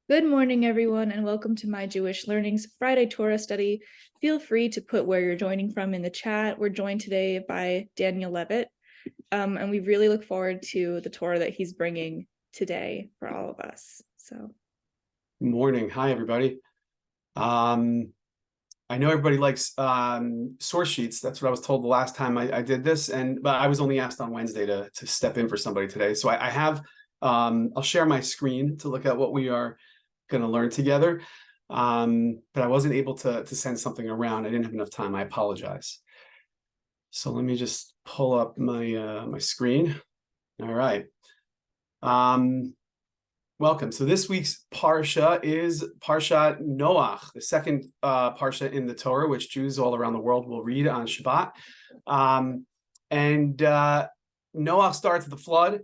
Good morning, everyone, and welcome to My Jewish Learning's Friday Torah study. Feel free to put where you're joining from in the chat. We're joined today by Daniel Levitt, and we really look forward to the Torah that he's bringing today for all of us. Good morning. Hi, everybody. I know everybody likes source sheets. That's what I was told the last time I did this, but I was only asked on Wednesday to step in for somebody today. So I have, I'll share my screen to look at what we are going to learn together. But I wasn't able to send something around. I didn't have enough time. I apologize. So let me just pull up my my screen. All right. Welcome. So this week's Parsha is Parashat Noach, the second Parsha in the Torah, which Jews all around the world will read on Shabbat. Noach starts the flood,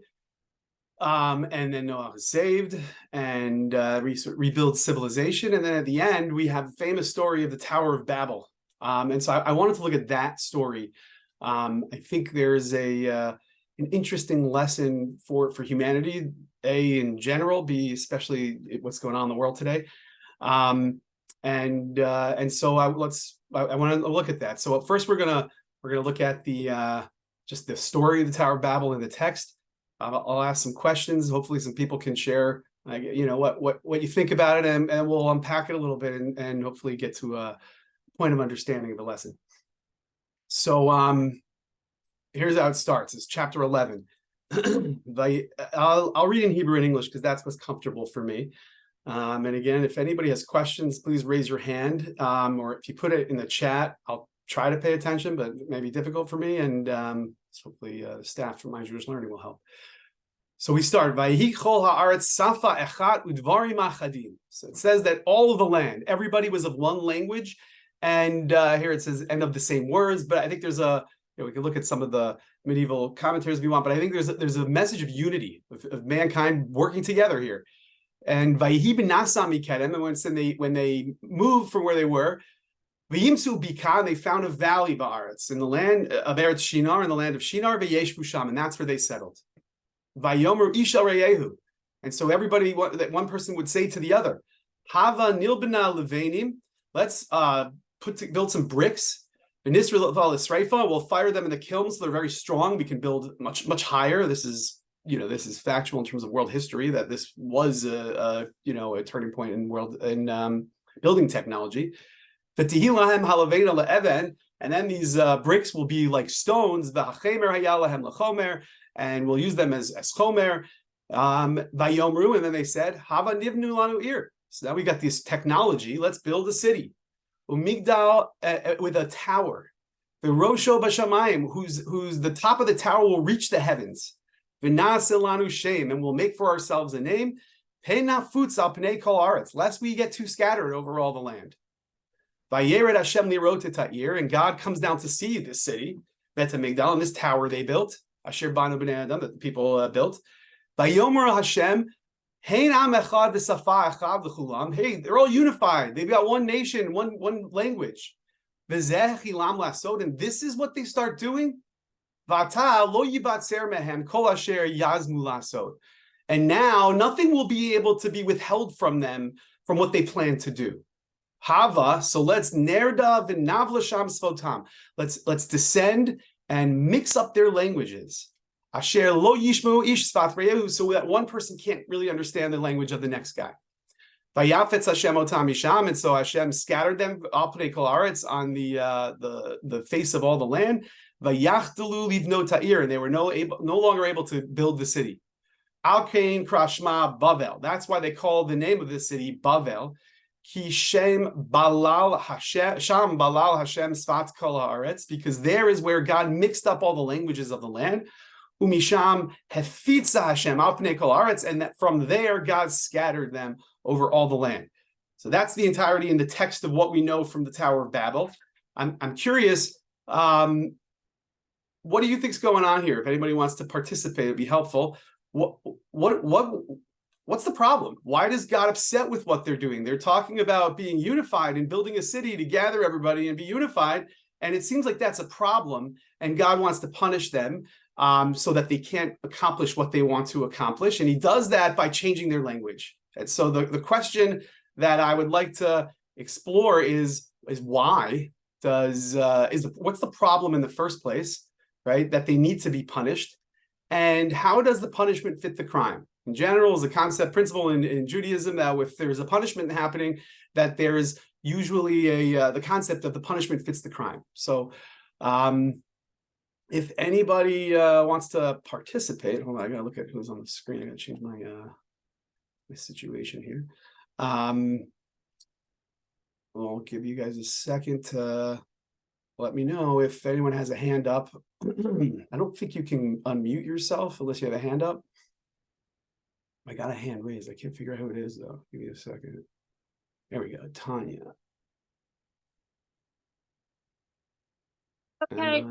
and then Noach is saved and rebuilds civilization. And then at the end, we have the famous story of the Tower of Babel. And so I wanted to look at that story. I think there's an interesting lesson for humanity, A, in general, B, especially what's going on in the world today. So I want to look at that. So first we're gonna look at the just the story of the Tower of Babel in the text. I'll ask some questions. Hopefully some people can share what you think about it, and we'll unpack it a little bit and hopefully get to a point of understanding of the lesson. So here's how it starts. It's chapter 11. I'll read in Hebrew and English because that's what's comfortable for me. And again, if anybody has questions, please raise your hand, or if you put it in the chat, I'll try to pay attention, but it may be difficult for me, and hopefully the staff from My Jewish Learning will help. So we start. So it says that all of the land, everybody was of one language, and here it says, and of the same words, but I think there's we can look at some of the medieval commentaries if you want, but I think there's a message of unity, of mankind working together here. And Vayihi b'nasa mikedem, and when they moved from where they were, v'yimsu bika, they found a valley ba'aretz, in the land of Eretz Shinar, in the land of Shinar, v'yeshvu sham, and that's where they settled. Vayomer isha reyehu, and so everybody, that one person would say to the other, Hava nilbena levanim, let's build some bricks. We'll fire them in the kiln so they're very strong. We can build much higher. This is factual in terms of world history, that this was a turning point in building technology. And then these bricks will be like stones. And we'll use them as chomer. And then they said, Hava nivnu lanu ir. So now we got this technology. Let's build a city. Umigdal, with a tower, the Rosho Bashamayim, who's the top of the tower will reach the heavens. V'na'aselanu shem, and we'll make for ourselves a name. Pei nafutz al pnei kol aretz, lest we get too scattered over all the land. Vayered Hashem lirot et ha'ir, and God comes down to see this city, Bet Hamikdal, and this tower they built, Asher banu b'nei Adam, that the people built. Vayomer Hashem. Hey, they're all unified. They've got one nation, one language. And this is what they start doing. And now nothing will be able to be withheld from them from what they plan to do. Hava, so let's descend and mix up their languages. Asher lo yishmu ish sfat reyehu, so that one person can't really understand the language of the next guy. Vayafetz Hashem otam misham, and so Hashem scattered them al pnei kol aretz, on the face of all the land. Vayachtelu livnot ha'ir, and they were no longer able to build the city. Al kain krashma Babel. That's why they call the name of this city Babel. Ki shem balal Hashem, sham balal Hashem sfat kol haaretz, because there is where God mixed up all the languages of the land. Umisham hefitza Hashem al pnei kol aretz, and that from there God scattered them over all the land. So that's the entirety in the text of what we know from the Tower of Babel. I'm curious, what do you think's going on here? If anybody wants to participate, it'd be helpful. What's the problem? Why is God upset with what they're doing? They're talking about being unified and building a city to gather everybody and be unified, and it seems like that's a problem, and God wants to punish them so that they can't accomplish what they want to accomplish. And he does that by changing their language. And so the question that I would like to explore is why what's the problem in the first place, right? That they need to be punished, and how does the punishment fit the crime? In general, is a concept principle in Judaism that if there's a punishment happening, that there is usually the concept of the punishment fits the crime. So if anybody wants to participate, hold on, I gotta look at who's on the screen. I gotta change my situation here. I'll give you guys a second to let me know if anyone has a hand up. I don't think you can unmute yourself unless you have a hand up. I got a hand raised. I can't figure out who it is though. Give me a second. There we go, Tanya. Okay.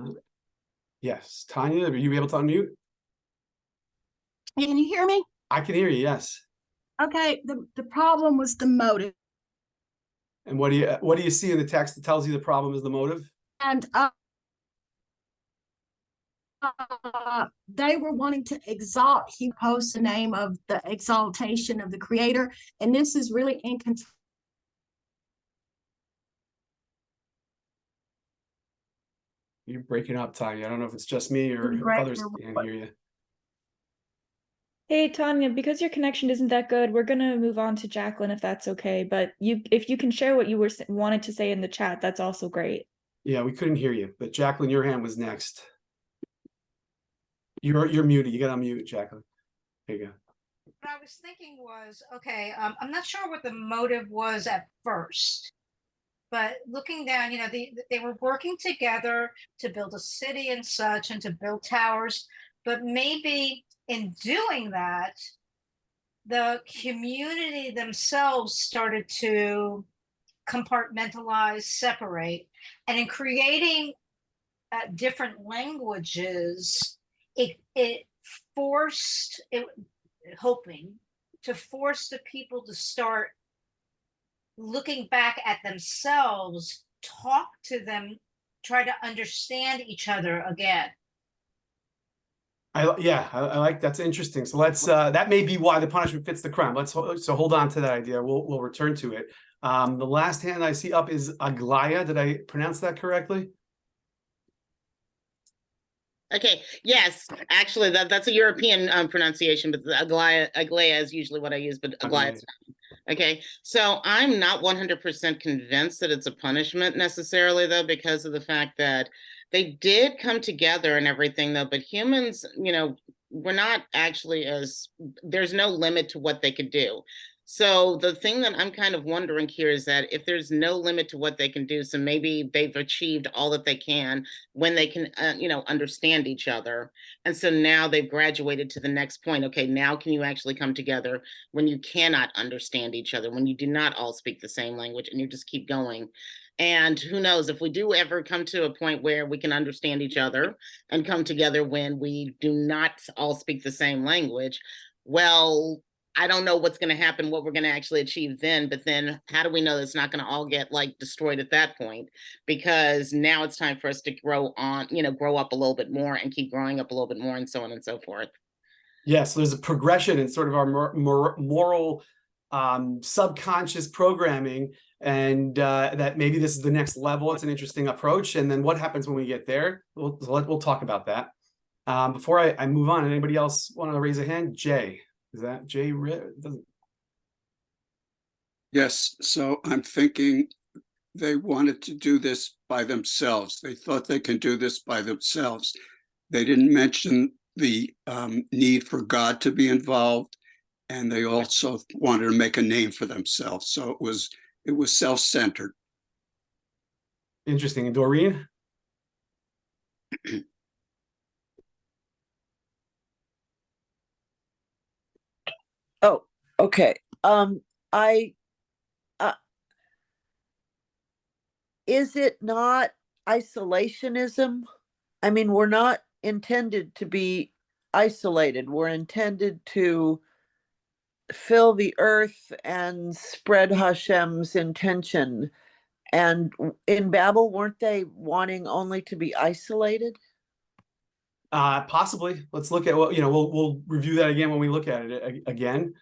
Yes, Tanya, are you able to unmute? Can you hear me? I can hear you, yes. Okay, the problem was the motive. And what do you see in the text that tells you the problem is the motive? And they were wanting to exalt. He posts the name of the exaltation of the Creator, and this is really inconsistent. You're breaking up, Tanya. I don't know if it's just me or if others can't hear you. Hey, Tanya, because your connection isn't that good, we're going to move on to Jacqueline if that's okay. But if you can share what you wanted to say in the chat, that's also great. Yeah, we couldn't hear you, but Jacqueline, your hand was next. You're muted. You got to unmute, Jacqueline. There you go. What I was thinking was, okay, I'm not sure what the motive was at first, but looking down, they were working together to build a city and such, and to build towers. But maybe in doing that, the community themselves started to compartmentalize, separate, and in creating different languages, it forced it, hoping to force the people to start looking back at themselves, talk to them, try to understand each other again. I like that's interesting. So let's that may be why the punishment fits the crime. So hold on to that idea. We'll return to it. The last hand I see up is Aglaya. Did I pronounce that correctly? Okay, yes, actually that's a European pronunciation, but Aglaya is usually what I use, but Aglaya. Okay, so I'm not 100% convinced that it's a punishment necessarily, though, because of the fact that they did come together and everything, though, but humans, we're not actually there's no limit to what they could do. So the thing that I'm kind of wondering here is that if there's no limit to what they can do, so maybe they've achieved all that they can when they can, understand each other. And so now they've graduated to the next point. Okay, now can you actually come together when you cannot understand each other, when you do not all speak the same language, and you just keep going. And who knows, if we do ever come to a point where we can understand each other and come together when we do not all speak the same language, well, I don't know what's going to happen, what we're going to actually achieve then, but then how do we know it's not going to all get destroyed at that point? Because now it's time for us to grow up a little bit more and keep growing up a little bit more, and so on and so forth. Yeah, so there's a progression in sort of our moral subconscious programming, and that maybe this is the next level. It's an interesting approach. And then what happens when we get there? We'll talk about that. Before I move on, anybody else want to raise a hand? Jay. Is that Jay? Yes, so I'm thinking they wanted to do this by themselves. They thought they can do this by themselves. They didn't mention the need for God to be involved, and they also wanted to make a name for themselves. So it was self-centered. Interesting. And Doreen? Oh, okay. Is it not isolationism? I mean, we're not intended to be isolated. We're intended to fill the earth and spread Hashem's intention. And in Babel, weren't they wanting only to be isolated? Possibly. Let's look at we'll review that again when we look at it again.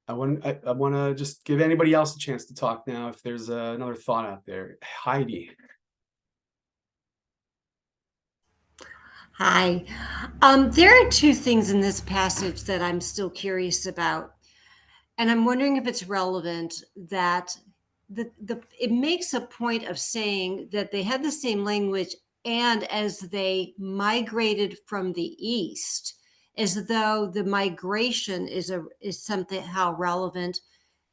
I want to just give anybody else a chance to talk now if there's another thought out there. Heidi. Hi. There are two things in this passage that I'm still curious about. And I'm wondering if it's relevant that it makes a point of saying that they had the same language, and as they migrated from the east, as though the migration is somehow relevant.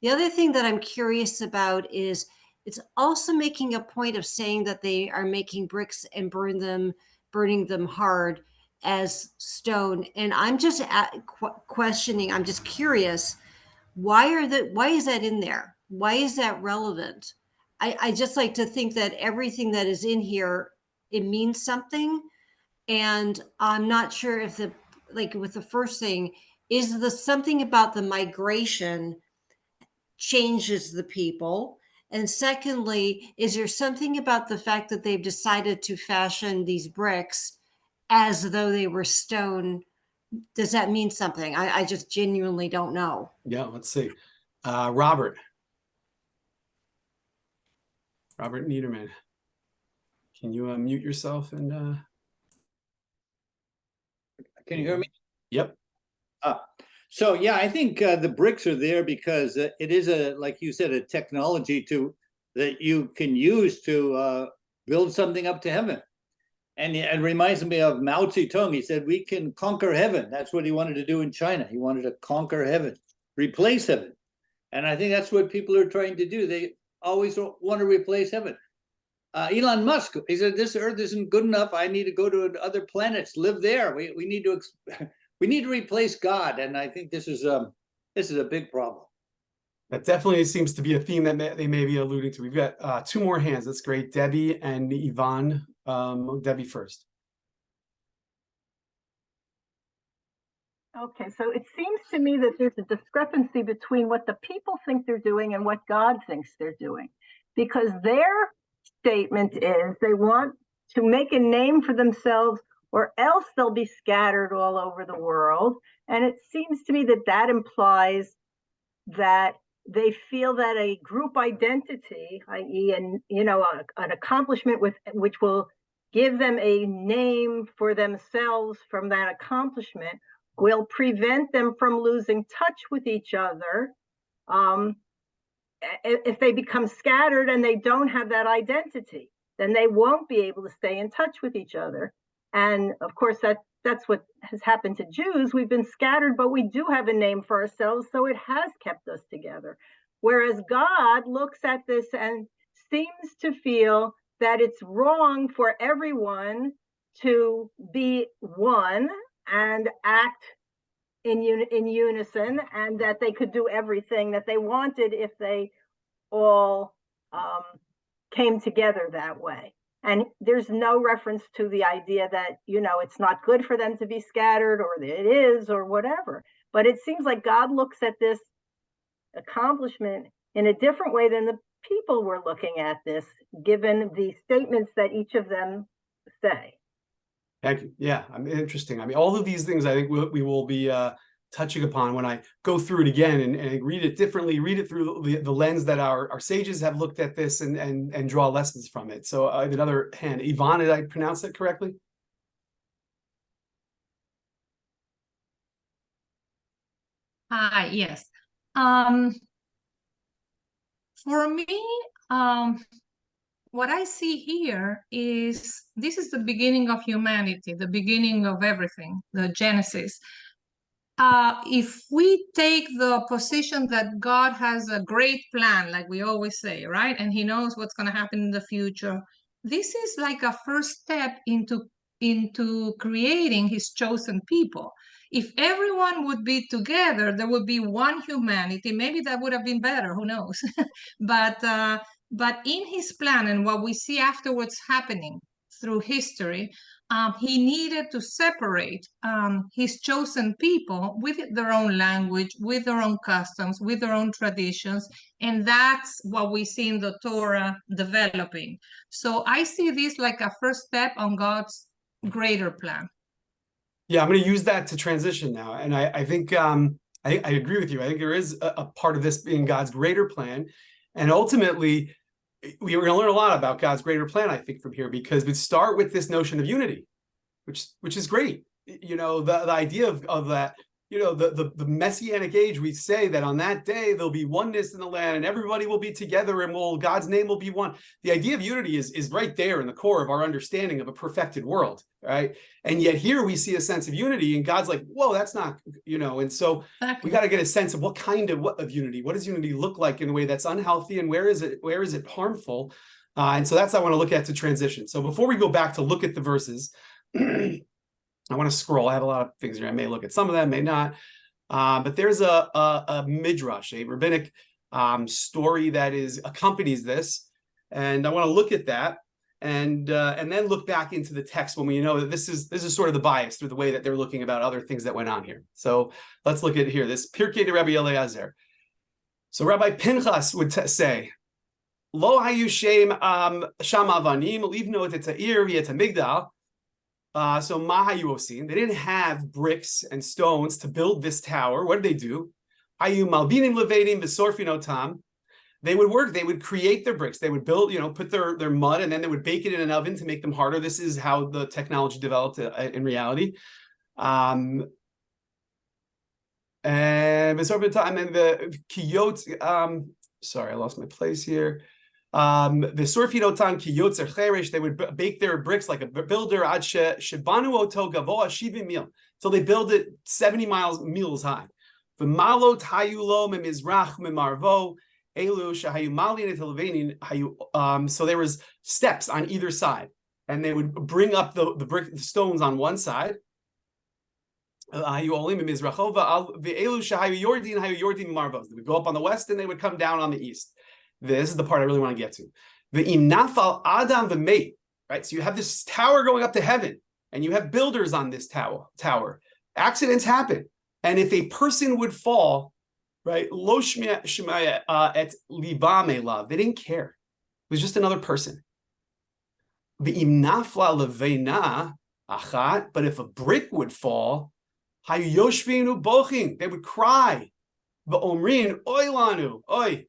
The other thing that I'm curious about is it's also making a point of saying that they are making bricks and burning them hard as stone. And I'm just questioning, I'm just curious, why is that in there? Why is that relevant? I just like to think that everything that is in here, it means something. And I'm not sure if like with the first thing, is the something about the migration changes the people? And secondly, is there something about the fact that they've decided to fashion these bricks as though they were stone? Does that mean something? I just genuinely don't know. Yeah, let's see. Robert Niederman. Can you mute yourself and Can you hear me? Yep. So yeah, I think the bricks are there because it is like you said, a technology that you can use to build something up to heaven. And it reminds me of Mao Zedong. He said, we can conquer heaven. That's what he wanted to do in China. He wanted to conquer heaven, replace heaven. And I think that's what people are trying to do. They always want to replace heaven. Elon Musk, he said, this earth isn't good enough. I need to go to other planets, live there. We need to we need to replace God. And I think this is a big problem. That definitely seems to be a theme that they may be alluding to. We've got two more hands. That's great. Debbie and Yvonne. Debbie first. Okay, so it seems to me that there's a discrepancy between what the people think they're doing and what God thinks they're doing. Because their statement is they want to make a name for themselves or else they'll be scattered all over the world. And it seems to me that that implies that they feel that a group identity, i.e., an accomplishment which will give them a name for themselves from that accomplishment, will prevent them from losing touch with each other if they become scattered and they don't have that identity. Then they won't be able to stay in touch with each other. And of course, that's what has happened to Jews. We've been scattered, but we do have a name for ourselves, so it has kept us together. Whereas God looks at this and seems to feel that it's wrong for everyone to be one and act in unison, and that they could do everything that they wanted if they all came together that way. And there's no reference to the idea that, it's not good for them to be scattered, or it is, or whatever. But it seems like God looks at this accomplishment in a different way than the people were looking at this, given the statements that each of them say. Thank you. Yeah, interesting. All of these things I think we will be touching upon when I go through it again and read it differently, read it through the lens that our sages have looked at this and draw lessons from it. So I have another hand. Yvonne, did I pronounce that correctly? Hi, yes. For me, what I see here is this is the beginning of humanity, the beginning of everything, the Genesis. If we take the position that God has a great plan, like we always say, right? And he knows what's going to happen in the future. This is like a first step into creating his chosen people. If everyone would be together, there would be one humanity. Maybe that would have been better, who knows? But in his plan and what we see afterwards happening through history, he needed to separate his chosen people with their own language, with their own customs, with their own traditions. And that's what we see in the Torah developing. So I see this like a first step on God's greater plan. Yeah, I'm going to use that to transition now. And I think I agree with you. I think there is a part of this being God's greater plan. And ultimately, we're going to learn a lot about God's greater plan, I think, from here, because we start with this notion of unity, which is great. You know, the idea of that, you know, the messianic age, we say that on that day there'll be oneness in the land and everybody will be together and God's name will be one. The idea of unity is right there in the core of our understanding of a perfected world, right? And yet here we see a sense of unity, and God's like, whoa, that's not, you know. And so we got to get a sense of what of unity. What does unity look like in a way that's unhealthy, and where is it harmful? And so that's what I want to look at to transition. So before we go back to look at the verses, I want to scroll. I have a lot of things here. I may look at some of them, may not. But there's a midrash, a rabbinic story that accompanies this, and I want to look at that, and then look back into the text when we know that this is sort of the bias through the way that they're looking about other things that went on here. So let's look at here. This Pirkei de Rabbi Eliezer. So Rabbi Pinchas would say, "Lo hayu shem sham avanim livno et ha'ir v'et ha'migdal." So Mahayu Osin, they didn't have bricks and stones to build this tower. What did they do? Ayu Malbinim Levedim Besorfinotam. They would work, they would create their bricks, they would build, you know, put their mud, and then they would bake it in an oven to make them harder. This is how the technology developed in reality. And Besorfinotam, and the Kiyot, sorry, I lost my place here. The Sorfinotan Kiyotzer Cheresh, they would bake their bricks like a builder ad Shebanu Oto Gavoa Shivim Mil, till they build it 70 miles high. The Malot Hayulo Mimizrach Mimarvo Elu Shahayu Malin Hayu. So there was steps on either side, and they would bring up the stones on one side. They would go up on the west, and they would come down on the east. This is the part I really want to get to. The imnafal adam v'meit, right? So you have this tower going up to heaven, and you have builders on this tower. Accidents happen, and if a person would fall, right? Lo shmaya et libam elav. They didn't care. It was just another person. The imnafla leveina achat. But if a brick would fall, hayu yoshvinu bochin. They would cry. V'omrin oilanu oy.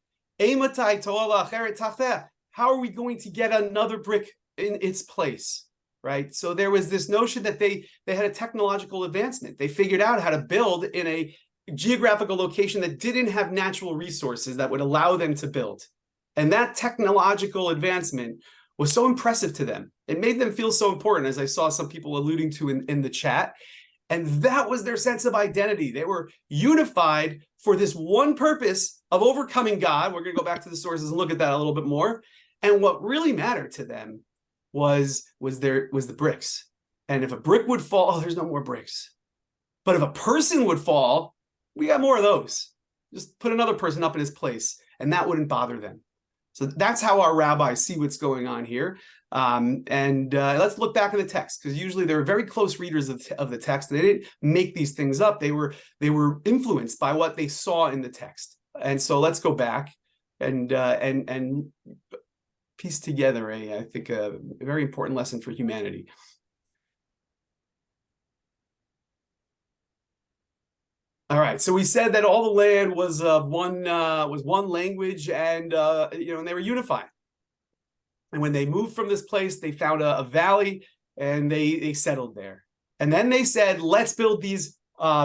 How are we going to get another brick in its place, right? So there was this notion that they had a technological advancement. They figured out how to build in a geographical location that didn't have natural resources that would allow them to build. And that technological advancement was so impressive to them. It made them feel so important, as I saw some people alluding to in the chat. And that was their sense of identity. They were unified for this one purpose of overcoming God. We're going to go back to the sources and look at that a little bit more. And what really mattered to them was the bricks. And if a brick would fall, oh, there's no more bricks. But if a person would fall, we got more of those. Just put another person up in his place, and that wouldn't bother them. So that's how our rabbis see what's going on here. Let's look back in the text, because usually they're very close readers of the text. They didn't make these things up. They were influenced by what they saw in the text. And so let's go back and piece together I think a very important lesson for humanity. All right, so we said that all the land was one language, and and they were unified. And when they moved from this place, they found a valley, and they settled there. And then they said, "Let's build these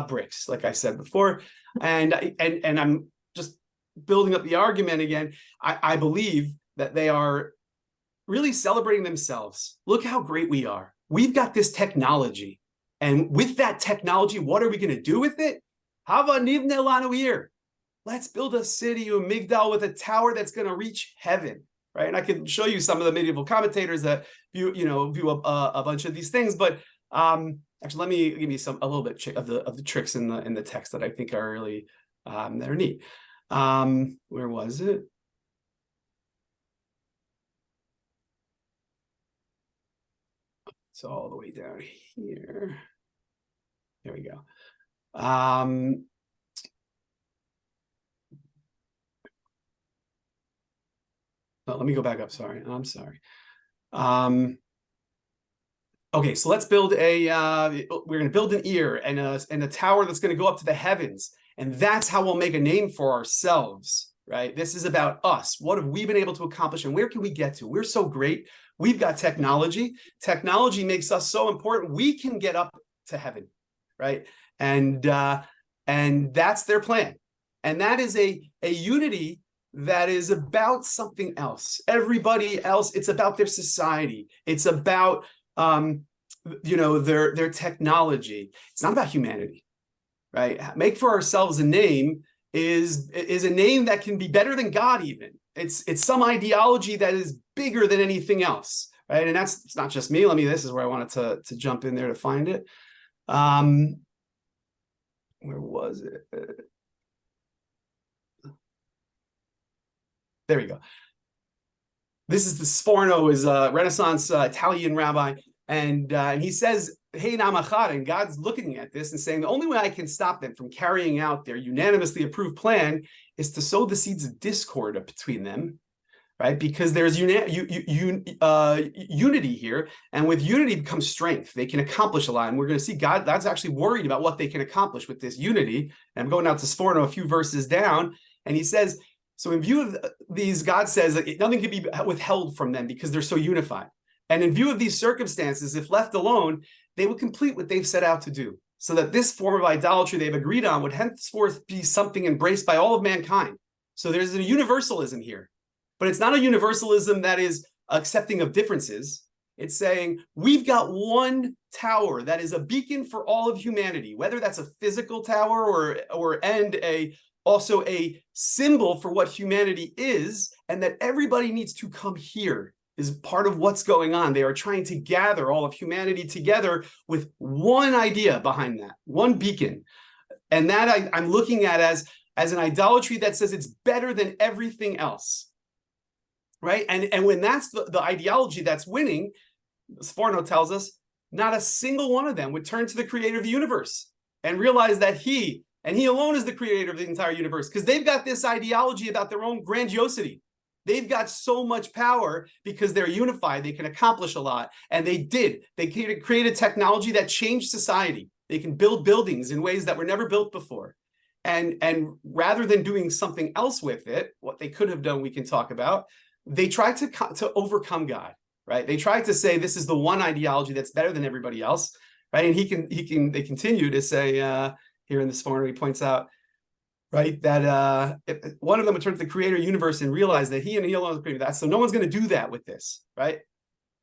bricks," like I said before. And I'm just building up the argument again. I believe that they are really celebrating themselves. Look how great we are. We've got this technology, and with that technology, what are we going to do with it? Hava nivne lanu ir. Let's build a city, a migdal, with a tower that's going to reach heaven, right? And I can show you some of the medieval commentators that view a bunch of these things. But actually, let me give you a little bit of the tricks in the text that I think are really they're neat. Where was it? It's all the way down here. There we go. Let me go back up. Sorry, I'm sorry. Okay, so let's build we're going to build an ear and a tower that's going to go up to the heavens. And that's how we'll make a name for ourselves, right? This is about us. What have we been able to accomplish and where can we get to? We're so great. We've got technology. Technology makes us so important. We can get up to heaven, right? And that's their plan. And that is a unity that is about something else. Everybody else, it's about their society. It's about their technology. It's not about humanity, right? Make for ourselves a name is a name that can be better than God even. It's some ideology that is bigger than anything else, right? And it's not just me. This is where I wanted to jump in there to find it. Where was it? There we go. This is the Sforno, is a Renaissance Italian rabbi, and he says, "Hey, namachad," and God's looking at this and saying, the only way I can stop them from carrying out their unanimously approved plan is to sow the seeds of discord between them, right? Because there's unity here, and with unity comes strength. They can accomplish a lot, and we're going to see God's actually worried about what they can accomplish with this unity. And I'm going out to Sforno a few verses down, and he says, so in view of these, God says that nothing can be withheld from them because they're so unified. And in view of these circumstances, if left alone, they would complete what they've set out to do, so that this form of idolatry they've agreed on would henceforth be something embraced by all of mankind. So there's a universalism here, but it's not a universalism that is accepting of differences. It's saying we've got one tower that is a beacon for all of humanity, whether that's a physical tower and also a symbol for what humanity is, and that everybody needs to come here is part of what's going on. They are trying to gather all of humanity together with one idea behind that, one beacon. And that I'm looking at as an idolatry that says it's better than everything else, right? And when that's the ideology that's winning, Sforno tells us, not a single one of them would turn to the creator of the universe and realize that he alone is the creator of the entire universe, because they've got this ideology about their own grandiosity. They've got so much power because they're unified. They can accomplish a lot. And they did. They created technology that changed society. They can build buildings in ways that were never built before. And rather than doing something else with it, what they could have done, we can talk about, they tried to overcome God, right? They tried to say, this is the one ideology that's better than everybody else, right? And they continue to say, here in this form, he points out, right, that if one of them would turn to the creator of the universe and realize that he alone is the creator. So no one's going to do that with this, right?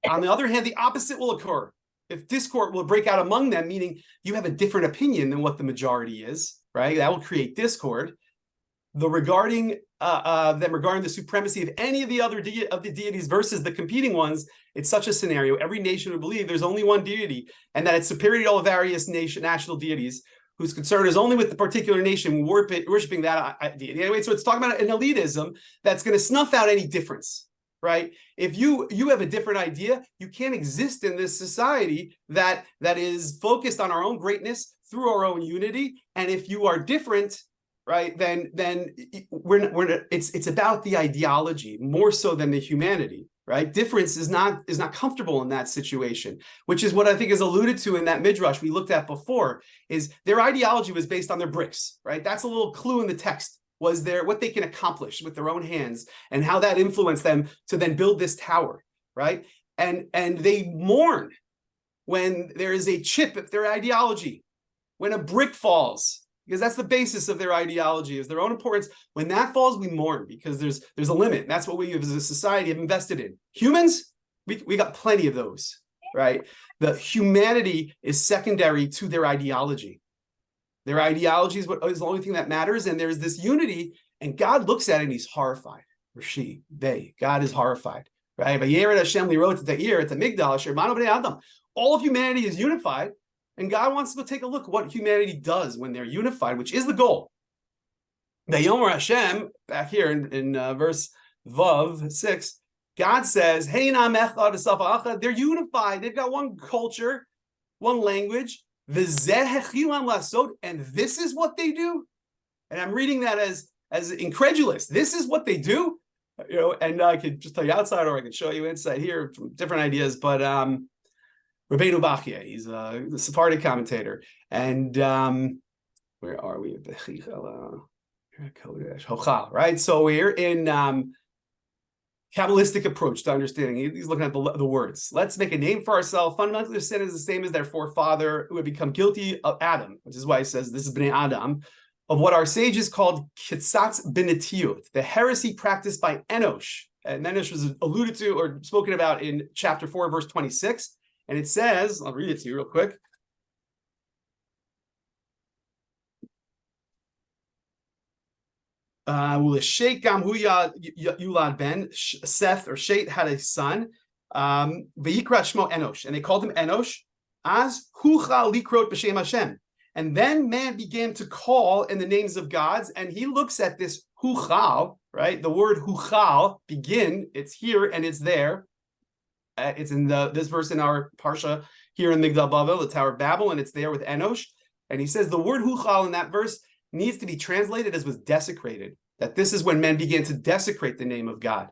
On the other hand, the opposite will occur. If discord will break out among them, meaning you have a different opinion than what the majority is, right? That will create discord. Regarding the supremacy of any of the other deities versus the competing ones, it's such a scenario. Every nation would believe there's only one deity and that it's superior to all various national deities, whose concern is only with the particular nation worshiping that deity. Anyway, so it's talking about an elitism that's going to snuff out any difference, right? If you have a different idea, you can't exist in this society that is focused on our own greatness through our own unity. And if you are different, right, then it's about the ideology more so than the humanity. Right? Difference is not comfortable in that situation, which is what I think is alluded to in that midrash we looked at before, is their ideology was based on their bricks, right? That's a little clue in the text, was what they can accomplish with their own hands and how that influenced them to then build this tower, right? And they mourn when there is a chip of their ideology, when a brick falls, because that's the basis of their ideology, is their own importance. When that falls, we mourn because there's a limit. And that's what we as a society have invested in. Humans, we got plenty of those, right? The humanity is secondary to their ideology. Their ideology is the only thing that matters. And there's this unity, and God looks at it and he's horrified. Or God is horrified, right? All of humanity is unified. And God wants to go take a look at what humanity does when they're unified, which is the goal. The Yomer Hashem, back here in verse Vav 6, God says, "Hey, they're unified. They've got one culture, one language. And this is what they do." And I'm reading that as incredulous. This is what they do, And I could just tell you outside, or I can show you inside here from different ideas. But Rabbeinu Bachya, he's the Sephardic commentator, and Where are we? Right. So we're in Kabbalistic approach to understanding. He's looking at the words. Let's make a name for ourselves. Fundamentally, their sin is the same as their forefather who had become guilty of Adam, which is why he says this is Bnei Adam, of what our sages called kitzatz b'netiyot, the heresy practiced by Enosh. And Enosh was alluded to or spoken about in chapter 4, verse 26. And it says, I'll read it to you real quick. Yulad ben Seth or Shet had a son, Vayikra Shmo Enosh, and they called him Enosh as Hucha Likrot B'Shem Hashem. And then man began to call in the names of gods, and he looks at this Huchal, right? The word Huchal, begin, it's here and it's there. It's in this verse in our Parsha here in Migdal Babel, the Tower of Babel, and it's there with Enosh. And he says the word Huchal in that verse needs to be translated as was desecrated, that this is when men began to desecrate the name of God.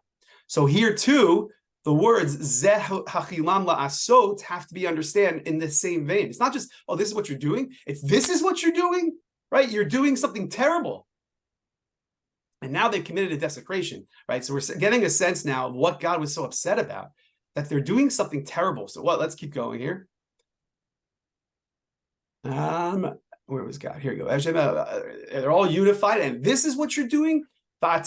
So here too, the words Zeh hachilam la'asot have to be understood in the same vein. It's not just, oh, this is what you're doing. It's this is what you're doing, right? You're doing something terrible. And now they've committed a desecration, right? So we're getting a sense now of what God was so upset about, that they're doing something terrible. So what? Let's keep going here. Where was God? Here we go. They're all unified, and this is what you're doing. And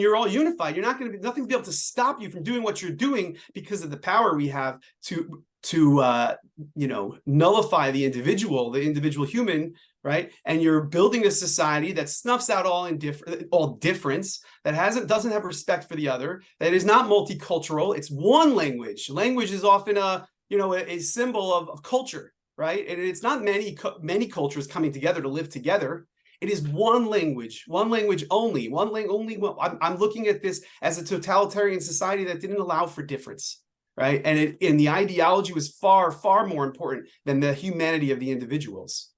you're all unified. You're not going to be nothing to be able to stop you from doing what you're doing because of the power we have to nullify the individual human, right? And you're building a society that snuffs out all difference, that doesn't have respect for the other, that is not multicultural. It's one language. Language is often a symbol of culture. Right, and it's not many cultures coming together to live together. It is one language only. I'm looking at this as a totalitarian society that didn't allow for difference, right? And the ideology was far, far more important than the humanity of the individuals.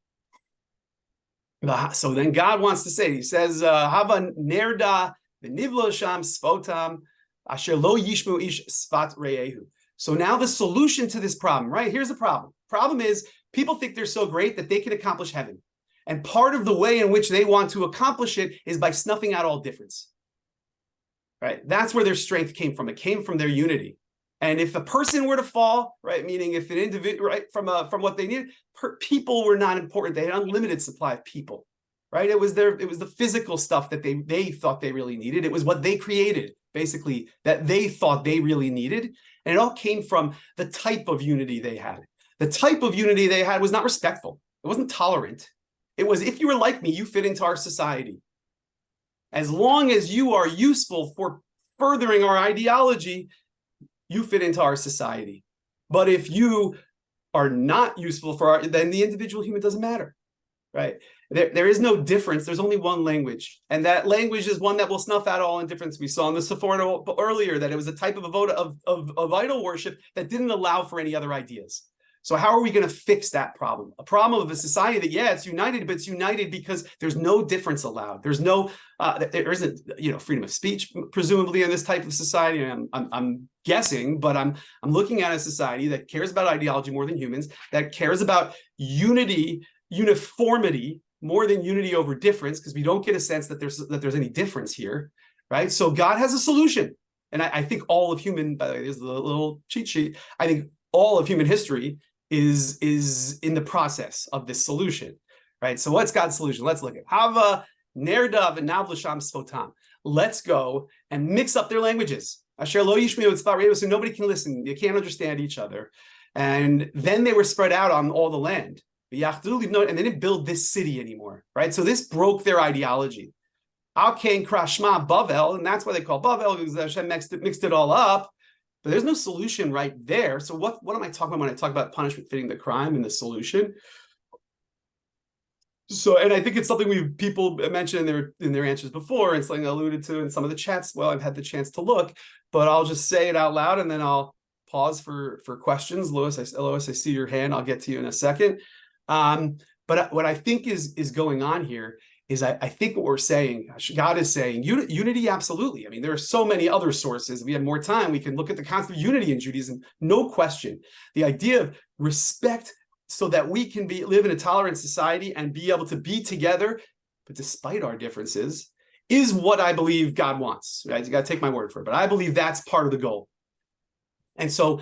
So then God wants to say, he says, "Hava nerda v'nivlo sham sfotam asher lo yishmu ish sfat re'ehu." So now the solution to this problem, right? Here's the problem. Problem is people think they're so great that they can accomplish heaven. And part of the way in which they want to accomplish it is by snuffing out all difference, right? That's where their strength came from. It came from their unity. And if a person were to fall, right, meaning if an individual, right, from what they needed, people were not important. They had an unlimited supply of people, right? It was the physical stuff that they thought they really needed. It was what they created, basically, that they thought they really needed. And it all came from the type of unity they had. The type of unity they had was not respectful. It wasn't tolerant. It was, if you were like me, you fit into our society. As long as you are useful for furthering our ideology, you fit into our society. But if you are not useful then the individual human doesn't matter, right? There is no difference. There's only one language. And that language is one that will snuff out all indifference. We saw in the Sephora earlier that it was a type of of idol worship that didn't allow for any other ideas. So how are we going to fix that problem? A problem of a society that, yeah, it's united, but it's united because there's no difference allowed. There's no, there isn't, freedom of speech, presumably in this type of society. I'm guessing, but I'm looking at a society that cares about ideology more than humans, that cares about uniformity more than unity over difference, because we don't get a sense that there's any difference here, right? So God has a solution, and I think all of human. By the way, there's the little cheat sheet. I think all of human history is in the process of this solution, right? So what's God's solution? Let's look at Hava nerdav and navlasham spotam. Let's go and mix up their languages. Asher lo yishmiu tzvar, so nobody can listen. You can't understand each other. And then they were spread out on all the land. And they didn't build this city anymore, right? So this broke their ideology. Al kain krashma Babel, and that's why they call Babel, because Hashem mixed it all up. But there's no solution right there. So what am I talking about when I talk about punishment fitting the crime and the solution? So, and I think it's something people mentioned in their answers before, and something I alluded to in some of the chats. Well, I've had the chance to look, but I'll just say it out loud and then I'll pause for questions. Lois, I see your hand. I'll get to you in a second. But what I think is going on here is I think what we're saying, God is saying, unity, absolutely. I mean, there are so many other sources. If we have more time, we can look at the concept of unity in Judaism, no question. The idea of respect so that we can live in a tolerant society and be able to be together, but despite our differences, is what I believe God wants. Right? You got to take my word for it, but I believe that's part of the goal. And so,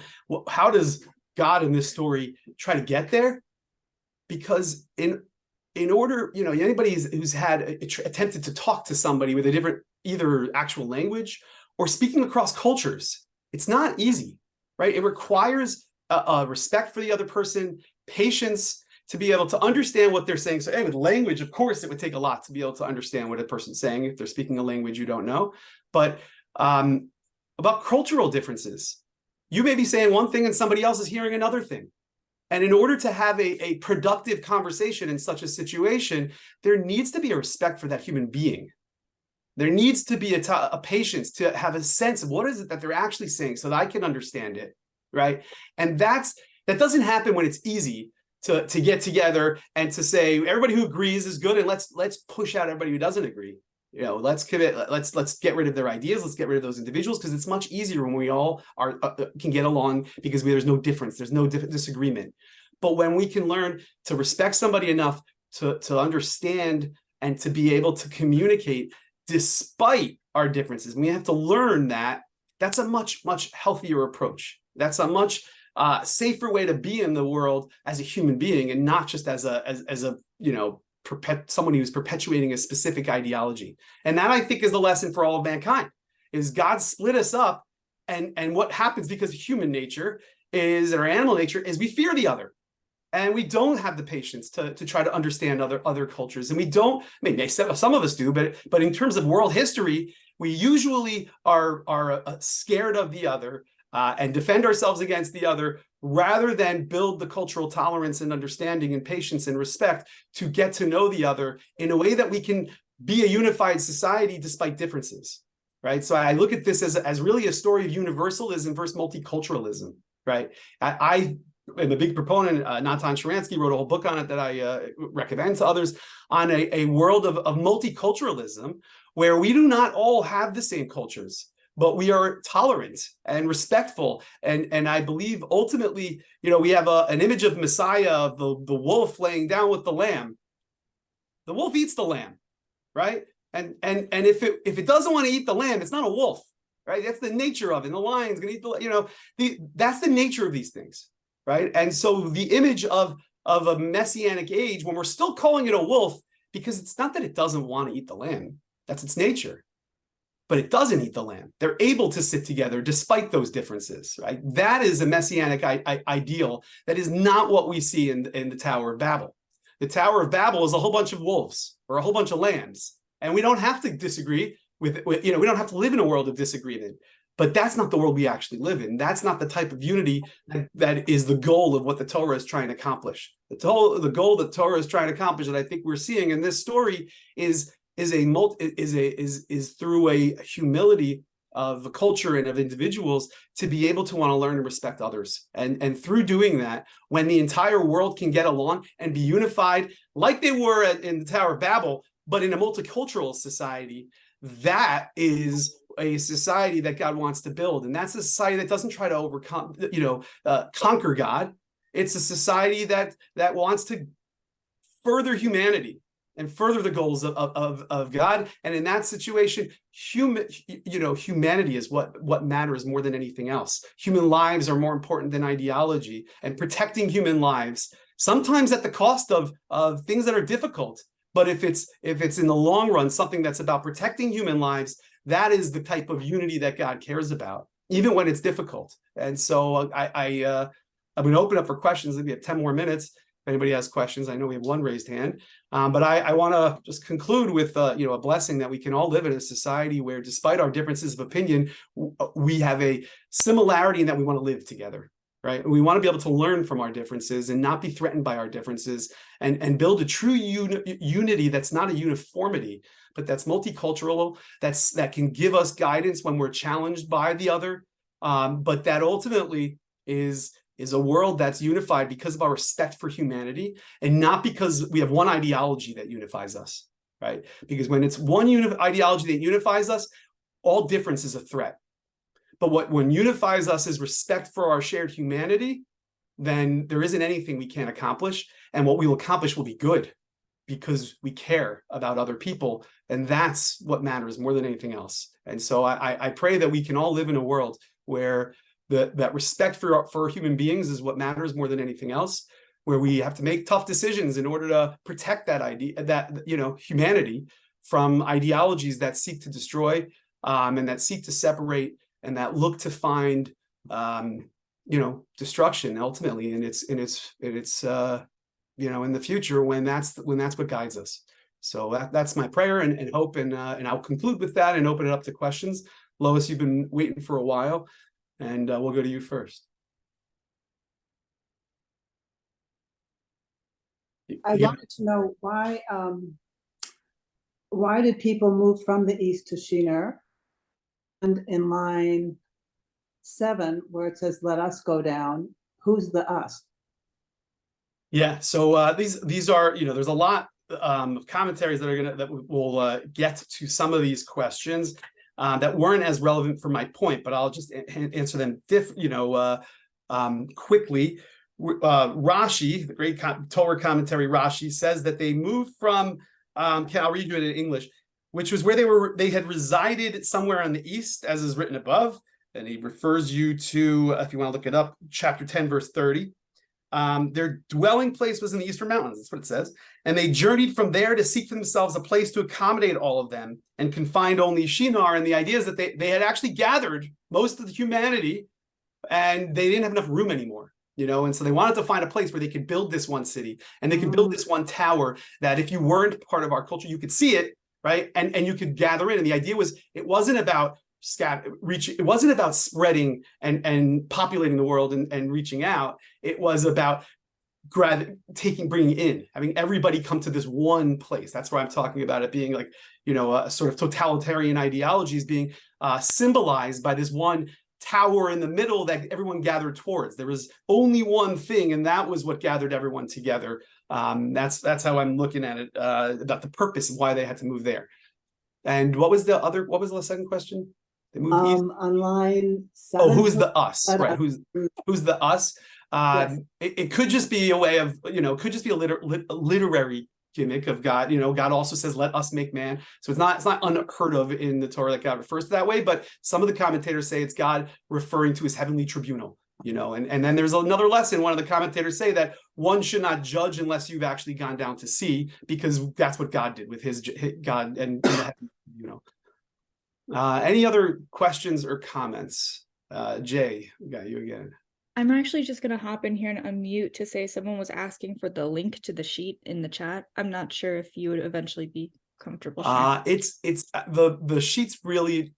how does God in this story try to get there? Because in order, anybody who's attempted to talk to somebody with a different either actual language or speaking across cultures, it's not easy, right? It requires a respect for the other person, patience to be able to understand what they're saying. So with language, of course, it would take a lot to be able to understand what a person's saying if they're speaking a language you don't know. But about cultural differences, you may be saying one thing and somebody else is hearing another thing. And in order to have a productive conversation in such a situation, there needs to be a respect for that human being. There needs to be a patience to have a sense of what is it that they're actually saying so that I can understand it, right? And that doesn't happen when it's easy to get together and to say everybody who agrees is good and let's push out everybody who doesn't agree. Let's get rid of their ideas. Let's get rid of those individuals, because it's much easier when we all can get along because there's no difference. There's no disagreement. But when we can learn to respect somebody enough to understand and to be able to communicate despite our differences, we have to learn that that's a much, much healthier approach. That's a much safer way to be in the world as a human being, and not just as a someone who's perpetuating a specific ideology. And that, I think, is the lesson for all of mankind, is God split us up, and what happens because of human nature is, or animal nature, is we fear the other. And we don't have the patience to try to understand other cultures. And we don't, some of us do, but in terms of world history, we usually are scared of the other and defend ourselves against the other, rather than build the cultural tolerance and understanding and patience and respect to get to know the other in a way that we can be a unified society despite differences, right? So I look at this as really a story of universalism versus multiculturalism, right? I am a big proponent. Natan Sharansky wrote a whole book on it that I recommend to others, on a world of multiculturalism, where we do not all have the same cultures, but we are tolerant and respectful. And I believe ultimately, we have an image of Messiah, of the wolf laying down with the lamb. The wolf eats the lamb, right? And if it doesn't want to eat the lamb, it's not a wolf, right? That's the nature of it. And the lion's going to eat that's the nature of these things, right? And so the image of a messianic age, when we're still calling it a wolf, because it's not that it doesn't want to eat the lamb, that's its nature. But it doesn't eat the lamb. They're able to sit together despite those differences, right? That is a messianic ideal. That is not what we see in the Tower of Babel. The Tower of Babel is a whole bunch of wolves or a whole bunch of lambs. And we don't have to disagree with we don't have to live in a world of disagreement. But that's not the world we actually live in. That's not the type of unity that is the goal of what the Torah is trying to accomplish. The goal that Torah is trying to accomplish, that I think we're seeing in this story, is through a humility of the culture and of individuals to be able to want to learn and respect others. And through doing that, when the entire world can get along and be unified like they were in the Tower of Babel, but in a multicultural society, that is a society that God wants to build. And that's a society that doesn't try to overcome, conquer God. It's a society that wants to further humanity and further the goals of God. And in that situation, humanity is what matters more than anything else. Human lives are more important than ideology, and protecting human lives, sometimes at the cost of things that are difficult. But if it's in the long run, something that's about protecting human lives, that is the type of unity that God cares about, even when it's difficult. And so I'm going to open up for questions. We have 10 more minutes. If anybody has questions, I know we have one raised hand, but I want to just conclude with a blessing that we can all live in a society where, despite our differences of opinion, we have a similarity in that we want to live together, right? We want to be able to learn from our differences and not be threatened by our differences, and build a true unity that's not a uniformity, but that's multicultural, that can give us guidance when we're challenged by the other, but that ultimately is a world that's unified because of our respect for humanity, and not because we have one ideology that unifies us, right? Because when it's one ideology that unifies us, all difference is a threat. But what unifies us is respect for our shared humanity, then there isn't anything we can't accomplish. And what we will accomplish will be good because we care about other people. And that's what matters more than anything else. And so I pray that we can all live in a world where that respect for human beings is what matters more than anything else, where we have to make tough decisions in order to protect that idea, that, humanity from ideologies that seek to destroy, and that seek to separate, and that look to find, destruction ultimately in its in the future, when that's what guides us. So that's my prayer and hope, and I'll conclude with that and open it up to questions. Lois, you've been waiting for a while, and we'll go to you first. I wanted to know why did people move from the east to Shinar? And in line 7, where it says "Let us go down," who's the us? Yeah, so these are, there's a lot of commentaries that will get to some of these questions that weren't as relevant for my point, but I'll just answer them quickly. Rashi, the great Torah commentary Rashi, says that they moved from, I'll read you it in English, which was where they had resided somewhere on the east, as is written above. And he refers you to, if you want to look it up, chapter 10, verse 30. Their dwelling place was in the eastern mountains, that's what it says. And they journeyed from there to seek for themselves a place to accommodate all of them and confined only Shinar. And the idea is that they had actually gathered most of the humanity and they didn't have enough room anymore. And so they wanted to find a place where they could build this one city and they could build this one tower that if you weren't part of our culture, you could see it, right? And you could gather in. And the idea was, it wasn't about it wasn't about spreading and populating the world and reaching out. It was about bringing in, having everybody come to this one place. That's why I'm talking about it being like, a sort of totalitarian ideologies being symbolized by this one tower in the middle that everyone gathered towards. There was only one thing, and that was what gathered everyone together. That's how I'm looking at it, about the purpose of why they had to move there. And what was the second question? They moved east? On line 7. Oh, who's the us? Right. Who's the us? Yes. It could just be a way of, could just be a literary gimmick of God. God also says, "Let us make man." So it's not unheard of in the Torah that God refers to that way. But some of the commentators say it's God referring to his heavenly tribunal. And then there's another lesson. One of the commentators say that one should not judge unless you've actually gone down to see, because that's what God did with his God and the heaven. Any other questions or comments? Jay, we got you again. I'm actually just going to hop in here and unmute to say someone was asking for the link to the sheet in the chat. I'm not sure if you would eventually be comfortable sharing. It's the sheets really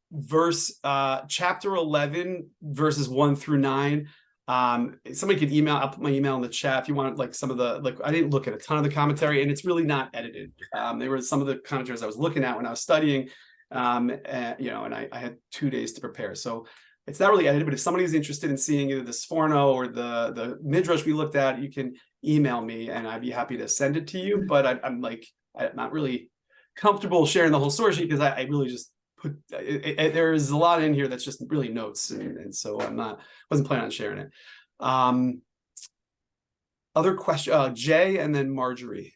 chapter 11 verses 1 through 9. Somebody could email. I'll put my email in the chat if you want, like some of the, I didn't look at a ton of the commentary, and it's really not edited. There were some of the commentaries I was looking at when I was studying, and I had 2 days to prepare, so it's not really edited. But if somebody's interested in seeing either the Sforno or the Midrash we looked at, you can email me and I'd be happy to send it to you. But I'm not really comfortable sharing the whole source sheet, because I really just put there's a lot in here that's just really notes, and so wasn't planning on sharing it. Other question, Jay and then Marjorie.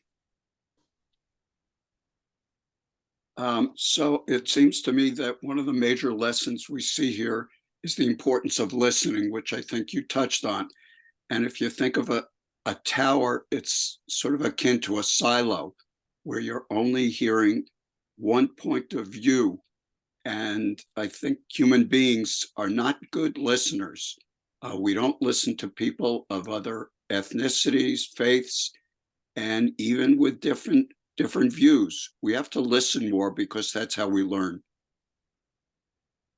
So it seems to me that one of the major lessons we see here is the importance of listening, which I think you touched on. And if you think of a tower, it's sort of akin to a silo where you're only hearing one point of view. And I think human beings are not good listeners. We don't listen to people of other ethnicities, faiths, and even with different views. We have to listen more, because that's how we learn.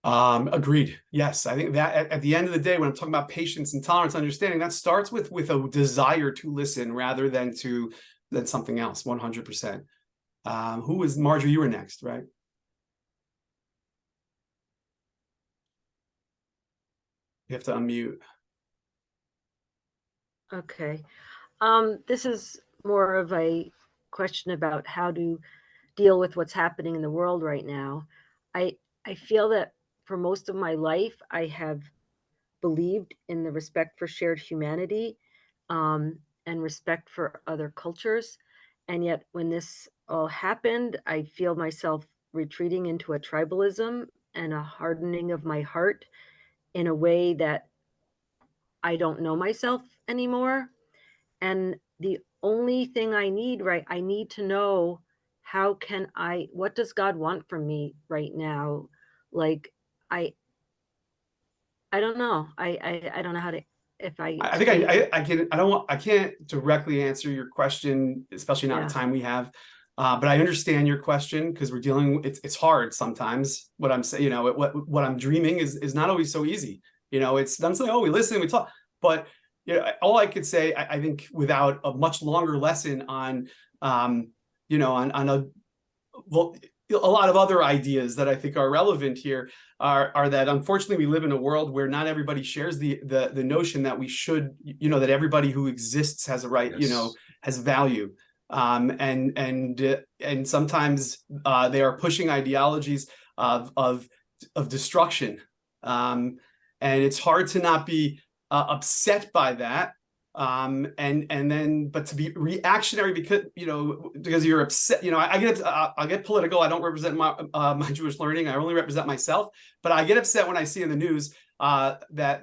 Agreed. Yes, I think that at the end of the day, when I'm talking about patience and tolerance, understanding, that starts with a desire to listen rather than something else. 100%. Who was Marjorie? You were next, right? You have to unmute. Okay. This is more of a question about how to deal with what's happening in the world right now. I feel that for most of my life, I have believed in the respect for shared humanity, and respect for other cultures. And yet when this all happened, I feel myself retreating into a tribalism and a hardening of my heart in a way that I don't know myself anymore. And the only thing I need, I need to know, what does God want from me right now? Like, I don't know. I don't know how to, if I I think I can't directly answer your question, especially not the time we have. But I understand your question, because we're dealing. It's hard sometimes. What I'm saying, what I'm dreaming is not always so easy. It's I'm saying, oh, we listen, we talk, but all I could say, I think, without a much longer lesson on, on a lot of other ideas that I think are relevant here are that unfortunately we live in a world where not everybody shares the notion that we should, that everybody who exists has a right, has value. And sometimes they are pushing ideologies of destruction. And it's hard to not be upset by that. But to be reactionary because you're upset, I get political. I don't represent my Jewish learning. I only represent myself. But I get upset when I see in the news that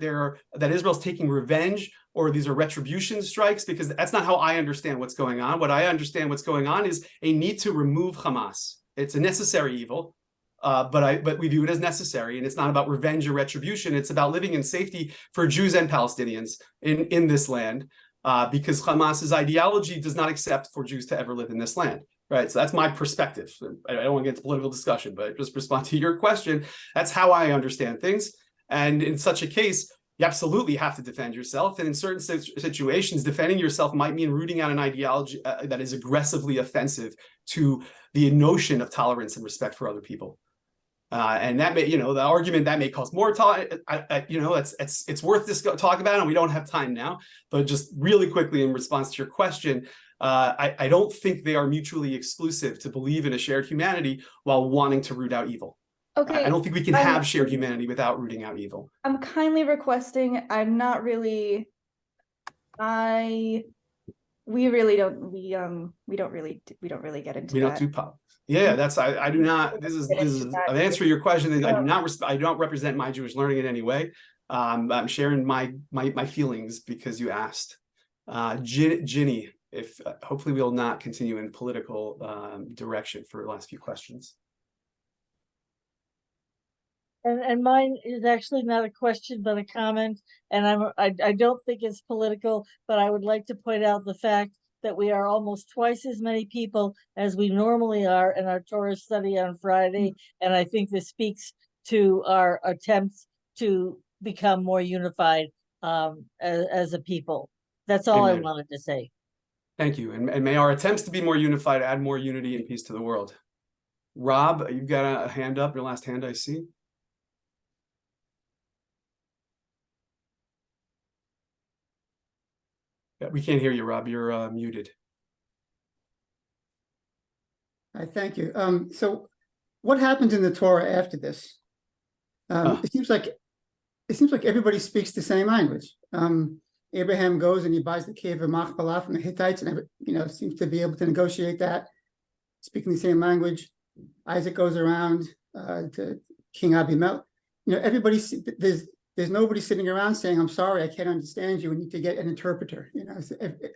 Israel's taking revenge, or these are retribution strikes, because that's not how I understand what's going on. What I understand what's going on is a need to remove Hamas. It's a necessary evil. But we view it as necessary, and it's not about revenge or retribution. It's about living in safety for Jews and Palestinians in this land, because Hamas's ideology does not accept for Jews to ever live in this land. Right. So that's my perspective. I don't want to get into political discussion, but just respond to your question. That's how I understand things. And in such a case, you absolutely have to defend yourself. And in certain situations, defending yourself might mean rooting out an ideology that is aggressively offensive to the notion of tolerance and respect for other people. And that may, the argument that may cost more time. It's worth this talk about, and we don't have time now. But just really quickly, in response to your question, I don't think they are mutually exclusive to believe in a shared humanity while wanting to root out evil. Okay. I don't think we can have shared humanity without rooting out evil. I'm kindly requesting. I'm not really. We don't really get into that. We don't do pop. Yeah, that's I do not. This is I'm answering your question. I don't represent my Jewish learning in any way. I'm sharing my feelings because you asked. Ginny, if hopefully we will not continue in political direction for the last few questions. And mine is actually not a question, but a comment. And I don't think it's political, but I would like to point out the fact that we are almost twice as many people as we normally are in our Torah study on Friday. And I think this speaks to our attempts to become more unified as a people. That's all Amen. I wanted to say. Thank you. And may our attempts to be more unified add more unity and peace to the world. Rob, you've got a hand up, your last hand I see. We can't hear you, Rob. You're muted. Thank you. So what happens in the Torah after this? It seems like everybody speaks the same language. Abraham goes and he buys the cave of Machpelah from the Hittites, and seems to be able to negotiate that, speaking the same language. Isaac goes around to King Abimelech. Everybody, there's nobody sitting around saying, "I'm sorry, I can't understand you. We need to get an interpreter."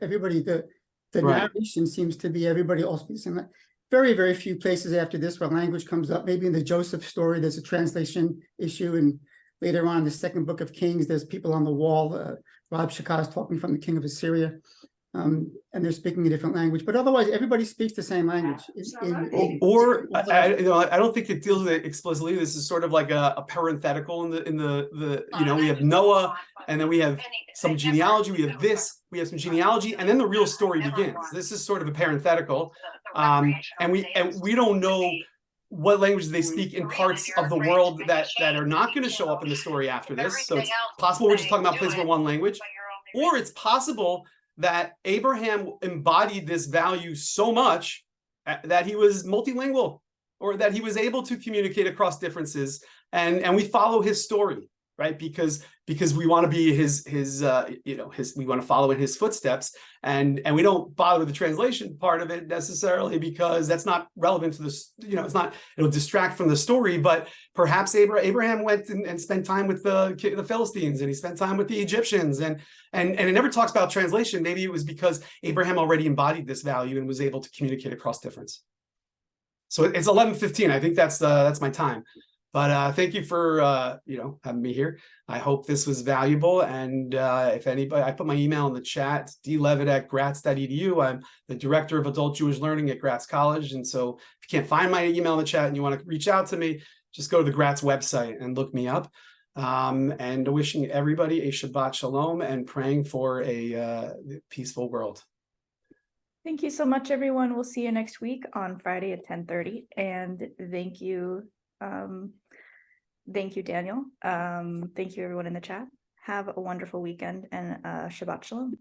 Everybody, the narration seems to be everybody all speaks the same. Very, very few places after this where language comes up. Maybe in the Joseph story, there's a translation issue, and later on in the second book of Kings, there's people on the wall. Rob Shakar is talking from the king of Assyria, and they're speaking a different language. But otherwise, everybody speaks the same language. I don't think it deals with it explicitly. This is sort of like a parenthetical in the we have Noah, and then we have some genealogy. We have some genealogy, and then the real story begins. This is sort of a parenthetical, and we don't know what languages they speak in parts of the world that are not going to show up in the story after this. So it's possible we're just talking about places with one language, or it's possible that Abraham embodied this value so much that he was multilingual, or that he was able to communicate across differences, and we follow his story, right? Because we want to be his we want to follow in his footsteps, and we don't bother with the translation part of it necessarily because that's not relevant to this. It'll distract from the story. But perhaps Abraham went and spent time with the Philistines, and he spent time with the Egyptians, and it never talks about translation. Maybe it was because Abraham already embodied this value and was able to communicate across difference. So it's 11:15. I think that's my time. But thank you for having me here. I hope this was valuable. And if anybody, I put my email in the chat, dlevitt@gratz.edu. I'm the director of adult Jewish learning at Gratz College. And so if you can't find my email in the chat and you want to reach out to me, just go to the Gratz website and look me up. And wishing everybody a Shabbat Shalom and praying for a peaceful world. Thank you so much, everyone. We'll see you next week on Friday at 10:30. And thank you, Daniel. Thank you, everyone in the chat. Have a wonderful weekend and Shabbat Shalom.